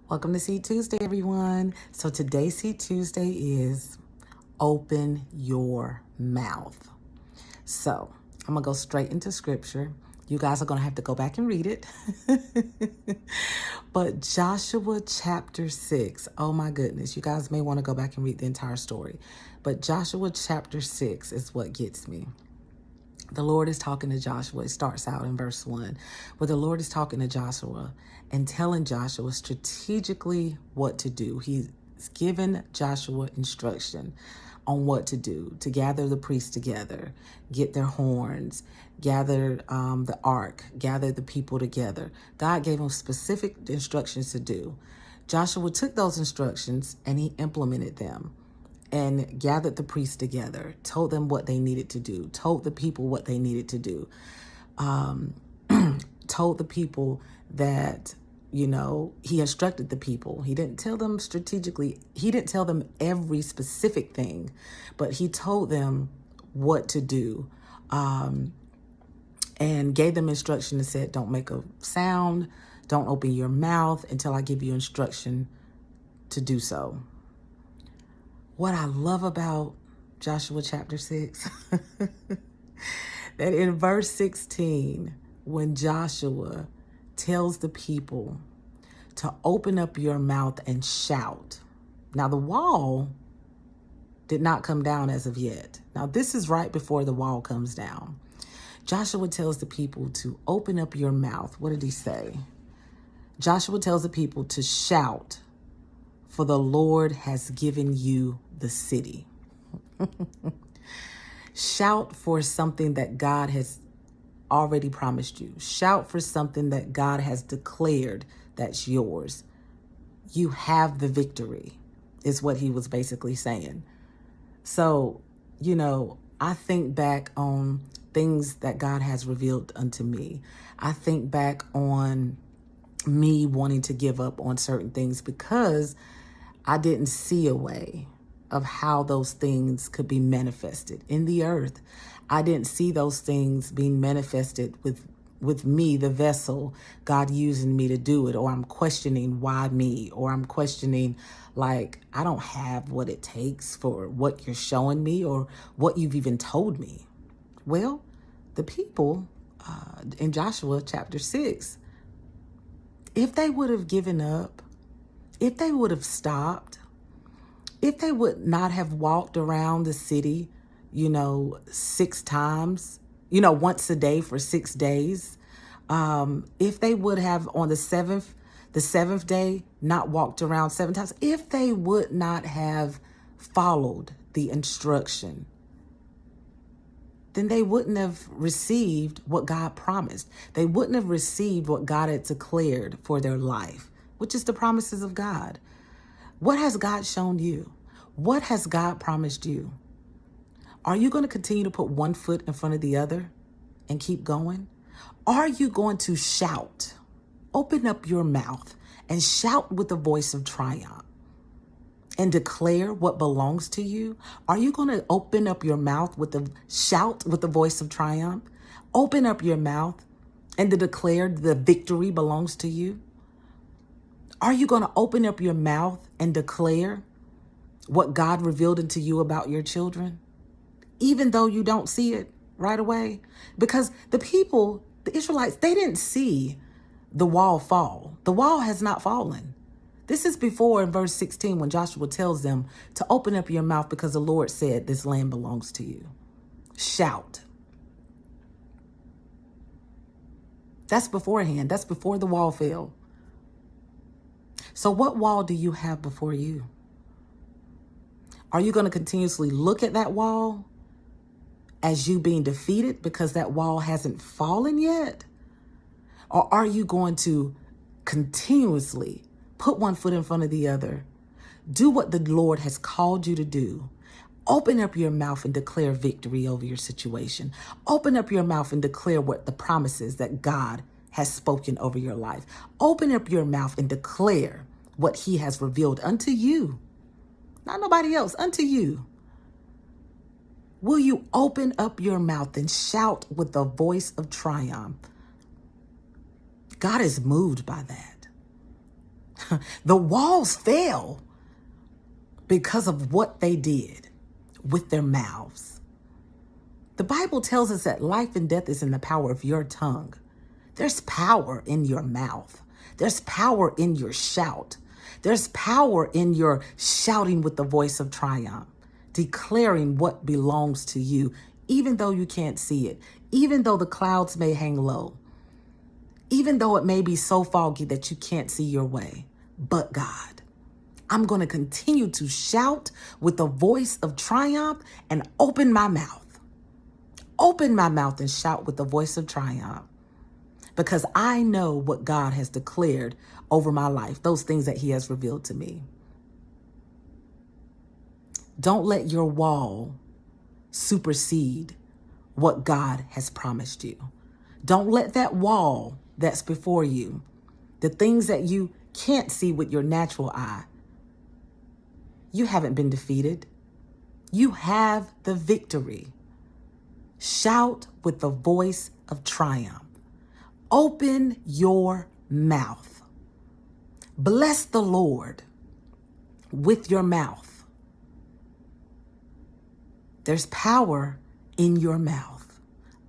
Welcome to Seed Tuesday, everyone. So today's Seed Tuesday is open your mouth. So I'm going to go straight into scripture. You guys are going to have to go back and read it. But Joshua chapter 6, oh my goodness, you guys may want to go back and read the entire story. But Joshua chapter 6 is what gets me. The Lord is talking to Joshua. It starts out in verse 1, where the Lord is talking to Joshua and telling Joshua strategically what to do. He's given Joshua instruction on what to do, to gather the priests together, get their horns, gather the ark, gather the people together. God gave him specific instructions to do. Joshua took those instructions and he implemented them and gathered the priests together, told them what they needed to do, told the people what they needed to do, told the people that, he instructed the people. He didn't tell them strategically. He didn't tell them every specific thing, but he told them what to do, and gave them instruction and said, don't make a sound, don't open your mouth until I give you instruction to do so. What I love about Joshua chapter 6, that in verse 16, when Joshua tells the people to open up your mouth and shout. Now, the wall did not come down as of yet. Now, this is right before the wall comes down. Joshua tells the people to open up your mouth. What did he say? Joshua tells the people to shout, for the Lord has given you the city. Shout for something that God has already promised you. Shout for something that God has declared that's yours. You have the victory, is what he was basically saying. So, I think back on things that God has revealed unto me. I think back on me wanting to give up on certain things because I didn't see a way of how those things could be manifested in the earth. I didn't see those things being manifested with me, the vessel, God using me to do it, or I'm questioning why me, or I'm questioning I don't have what it takes for what you're showing me or what you've even told me. Well, the people in Joshua chapter 6, if they would have given up, if they would have stopped, if they would not have walked around the city, 6 times, once a day for 6 days, if they would have on the seventh day, not walked around 7 times, if they would not have followed the instruction, then they wouldn't have received what God promised. They wouldn't have received what God had declared for their life, which is the promises of God. What has God shown you? What has God promised you? Are you going to continue to put one foot in front of the other and keep going? Are you going to shout? Open up your mouth and shout with a voice of triumph and declare what belongs to you? Are you going to open up your mouth with a shout with the voice of triumph? Open up your mouth and to declare the victory belongs to you? Are you going to open up your mouth and declare what God revealed into you about your children, even though you don't see it right away? Because the people, the Israelites, they didn't see the wall fall. The wall has not fallen. This is before in verse 16 when Joshua tells them to open up your mouth because the Lord said this land belongs to you. Shout. That's beforehand. That's before the wall fell. So what wall do you have before you? Are you going to continuously look at that wall as you being defeated because that wall hasn't fallen yet? Or are you going to continuously put one foot in front of the other, do what the Lord has called you to do? Open up your mouth and declare victory over your situation. Open up your mouth and declare what the promises that God has spoken over your life. Open up your mouth and declare what he has revealed unto you. Not nobody else, unto you. Will you open up your mouth and shout with the voice of triumph? God is moved by that. The walls fell because of what they did with their mouths. The Bible tells us that life and death is in the power of your tongue. There's power in your mouth. There's power in your shout. There's power in your shouting with the voice of triumph, declaring what belongs to you, even though you can't see it, even though the clouds may hang low, even though it may be so foggy that you can't see your way. But God, I'm going to continue to shout with the voice of triumph and open my mouth. Open my mouth and shout with the voice of triumph, because I know what God has declared over my life, those things that he has revealed to me. Don't let your wall supersede what God has promised you. Don't let that wall that's before you, the things that you can't see with your natural eye, you haven't been defeated. You have the victory. Shout with the voice of triumph. Open your mouth. Bless the Lord with your mouth. There's power in your mouth.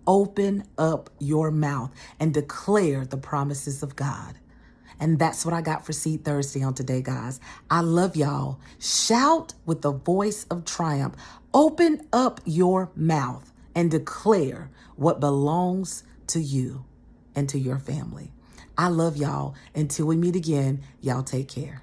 Open up your mouth and declare the promises of God. And that's what I got for Seed Thursday on today, guys. I love y'all. Shout with the voice of triumph. Open up your mouth and declare what belongs to you and to your family. I love y'all. Until we meet again, y'all take care.